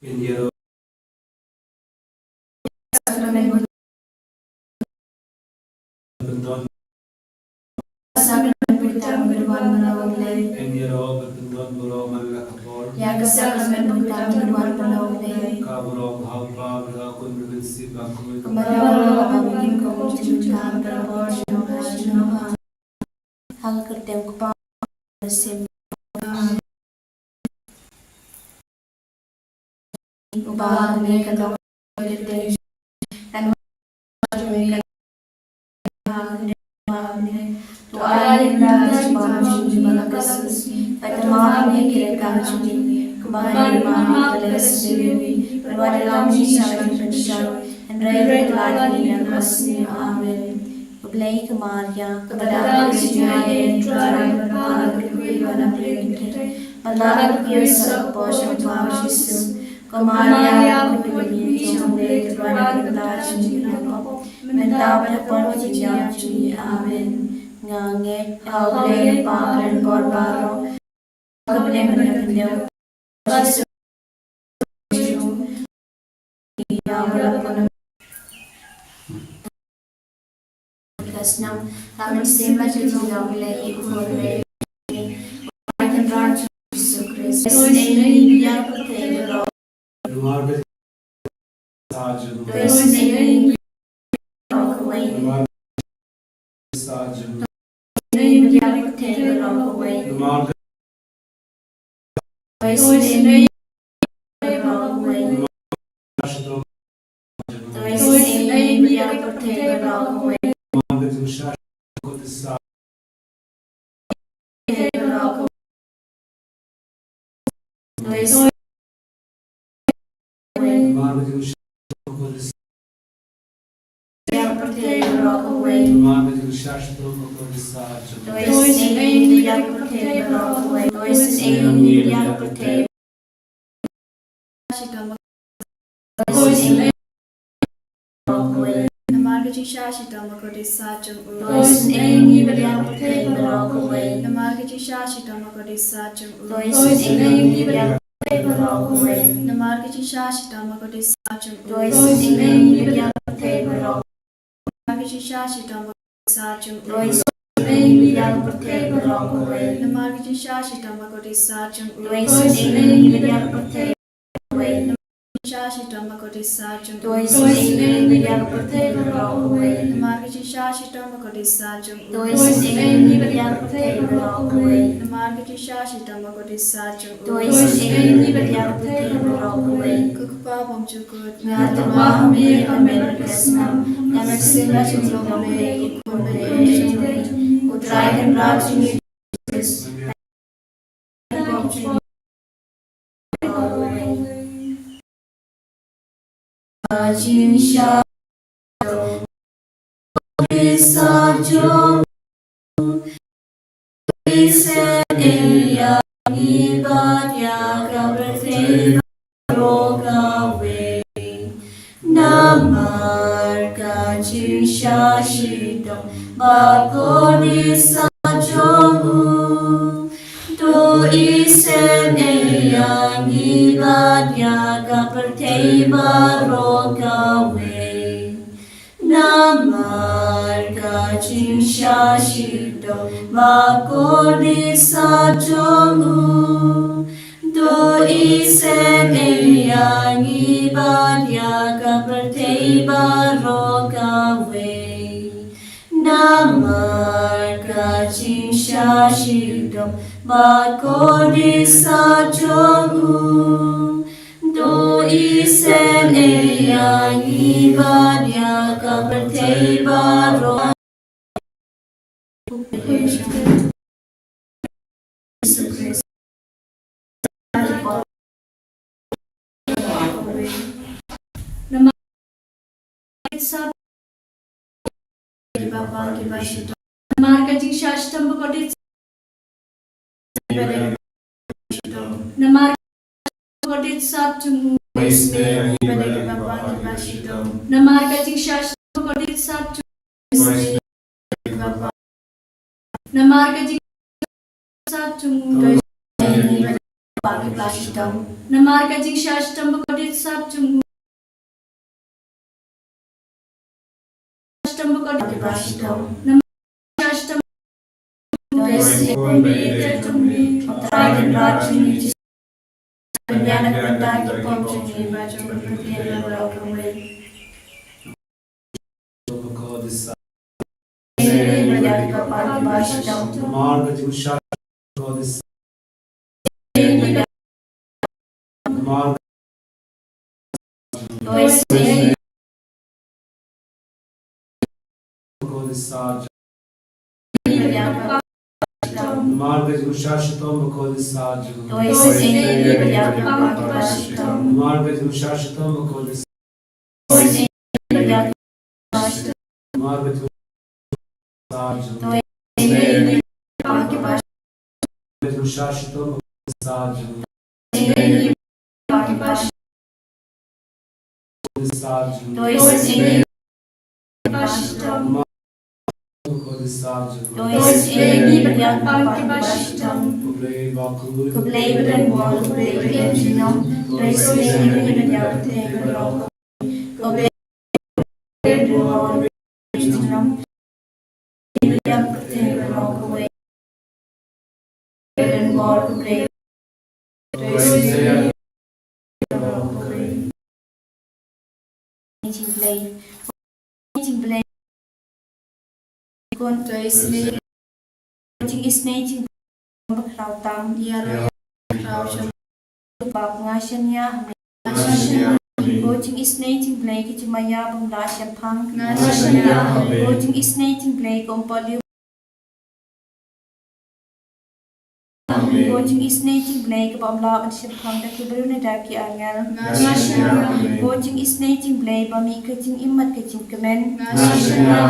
Indiero Sacramento berbenton Sacramento putam berwan melawale Indiero berbenton buro malakapor ya Sacramento putam berwan melawale kaburo bhapa bhakun berbensi bakun kemana pamingin kau cinta berapor shinoha hal kertem kupa sim ubah mereka dong kertem kan mereka Tuai das mahu jumlah kasus, pada mahu kira kacuni, kembali mahu kelesiri, berwadalam sisa berpencar, dan raya lagi dan masih amin. Ublai kemaria, kepada Kristus Tuhan berhala berkuih pada pelintang, malah biasa posong mahu Yesus, kemaria berkuih jumlah kepada kentacuni apa, mentapa percaya cuni amin. Ngange aule paren borbaro kabne benar Yesus ya walaupun kasnam tamen sema juga mulai ikut akan raj Yesus Kristus ini dia pertelo Remarkable Sergeant Yesus ini Remarkable Sergeant ini dia pertelo Remarkable Yesus ini Yesus ini dia pertelo Remarkable Sergeant Bagi Plashitam. Namar kajing shashtam bakodit sab chung. Shashtam Bagi bakodit Plashitam. shashtam. Doisi Kumbi tumbi. Taragan Rajini. Penyana Kandaki Pomchini. Baju Berpikir Berlakumai. Bagi Plashitam. Margaret Usha God is Margaret Doisi God is Sarge Bagi Plashitam. Margaret Usha Shitom God is Sarge Doisi Bagi Plashitam. Margaret Usha Shitom God is Doisi Bagi Plashitam. Margaret Sarge Doisi Bagi Plashitam. Usha Shitom God is Sarge Bagi Plashitam. Sarge Doisi Plashitam. God is Sarge Doisi Bagi Plashitam. Kublai Bakul Kublai Bren Wall Kublai Bren Jinam. Doisi Bagi Plashitam. Kublai Bren Wall Kublai Jinam. Bagi Plashitam. Bren Wall Kublai Doisi Blay con doisi ching isnei rau tam ya rau chum bab ngashan ya coaching isnei ching blay ki chimaya bung la shan phang ngashan ya coaching isnei ching blay kompoli coaching isnei ching blay ka bam la ban shan phang da ki bru ne da ki angal ngashan ya coaching isnei ching blay ba mi ka ching imat ka ching kemen ngashan ya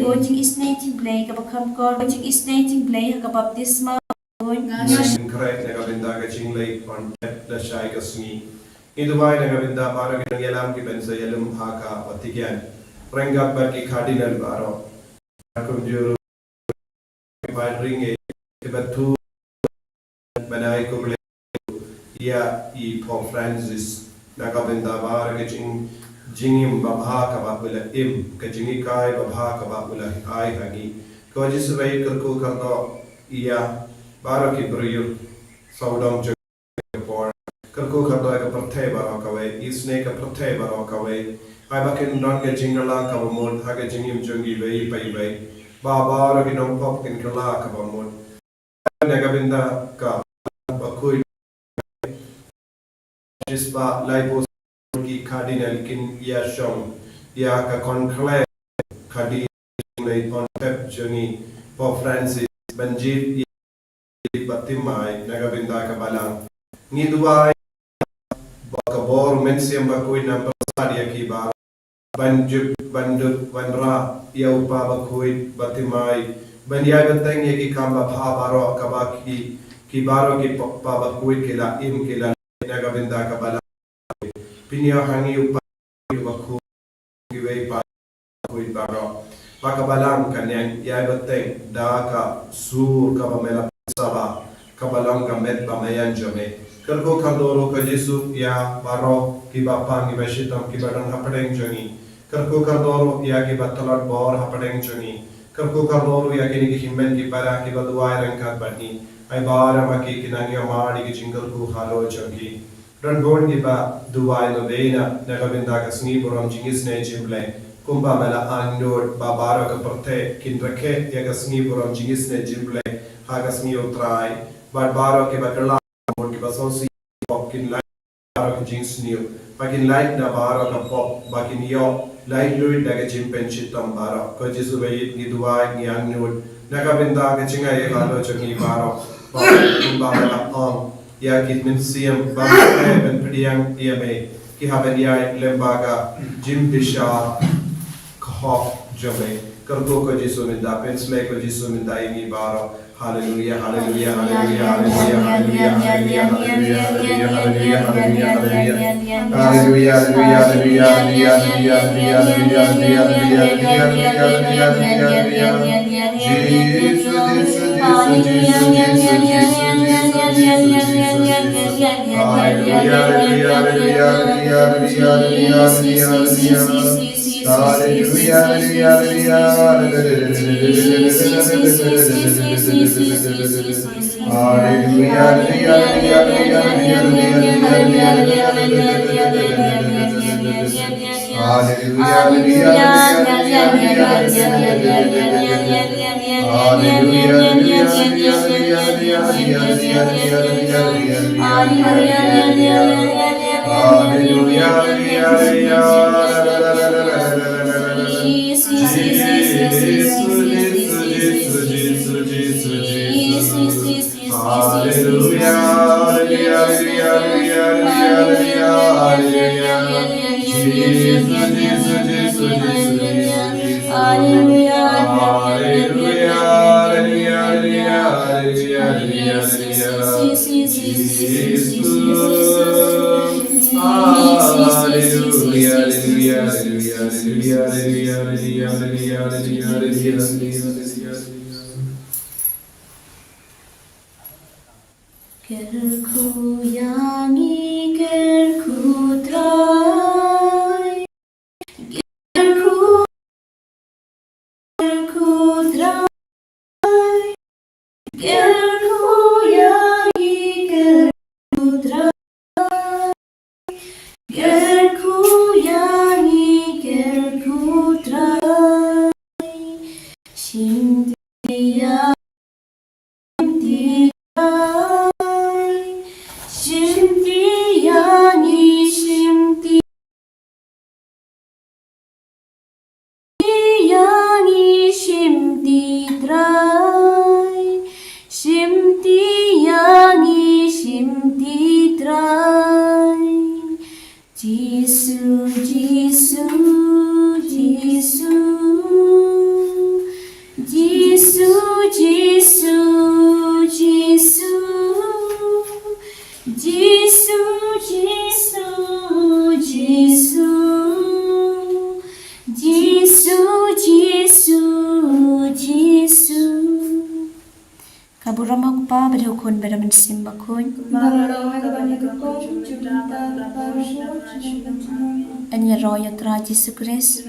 coaching isnei ching blay ka bakham ko coaching isnei ching blay ka baptisma Correct, nagabinda ka ching lay on la shy ka sngi. Iduvay nagabinda para ka yalam ki bensa yalum haka patikyan. Prengat bar ki cardinal baro. Akum juru ring ibatu banai ko ya I Pope Francis nagabinda para ka ching jingim babha ka babula im ka jingi kai babha ka babula ai hagi. Ko jisu bai ko kardo iya Baro ki beriur saudam jepor kerko kardo ka perthe baro kawe isne ka perthe baro kawe ai bakin don ke jingala ka bamon ha ke jingim jungi vei pai vei ba baro ki nom pop kin kala ka bamon naga binda ka bakui jisba laipo ki cardinal kin ya shom ya ka conclave khadi nei on pep jungi Pope Francis banjit Batimai nagabinda ka balang ni duway bakabor mensiam bakui number sadia ki ba banjuk banduk bandra yau pa bakui batimai banyai banteng ye ki kamba pha baro kabaki ki baro ki pa bakui kila im kila nagabinda ka balang pinya hangi upa bakui ki wei pa bakui baro pakabalang kanyang yai banteng da ka sur ka mela Saba kabalang gamet bamayan jame kerko kandoro ka Yesu ya baro ki bapang ki bashitam ki badang hapadeng jangi kerko kandoro ya ki batalat bor hapadeng jangi kerko kandoro ya ki ni himmen ki para ki baduai rangkat bani ai bara maki kinanya mari ki jingal ku halo jangi ran bon ki ba duai no veina nagabinda ka sni boram jingis ne jimble kumba mela andor babara ka perte kin rakhe ya ka sni boram jingis ne jimble hagas mio try but baro ke batala mon ke basosi pop kin light baro ke jings new bakin light na baro ka pop bakin yo light luid daga chimpen chitam baro ko jisu bai ni duai ni annud naga binda ke chinga ye halo chungi baro kumba la om ya kit min siam ba ben priang yame ki haben ya lembaga jim disha kho jame karko ko jisu min da pensle ko jisu min da ini baro Hallelujah, hallelujah, hallelujah, hallelujah, hallelujah, hallelujah, hallelujah, hallelujah, hallelujah, hallelujah, Gerku yangi gerku drai, gerku drai, gerku yangi gerku drai, gerku yangi gerku drai, Shimdiya. Kaburama pa berhukun beraman simbakun. Anya roya tra Jesus Christ.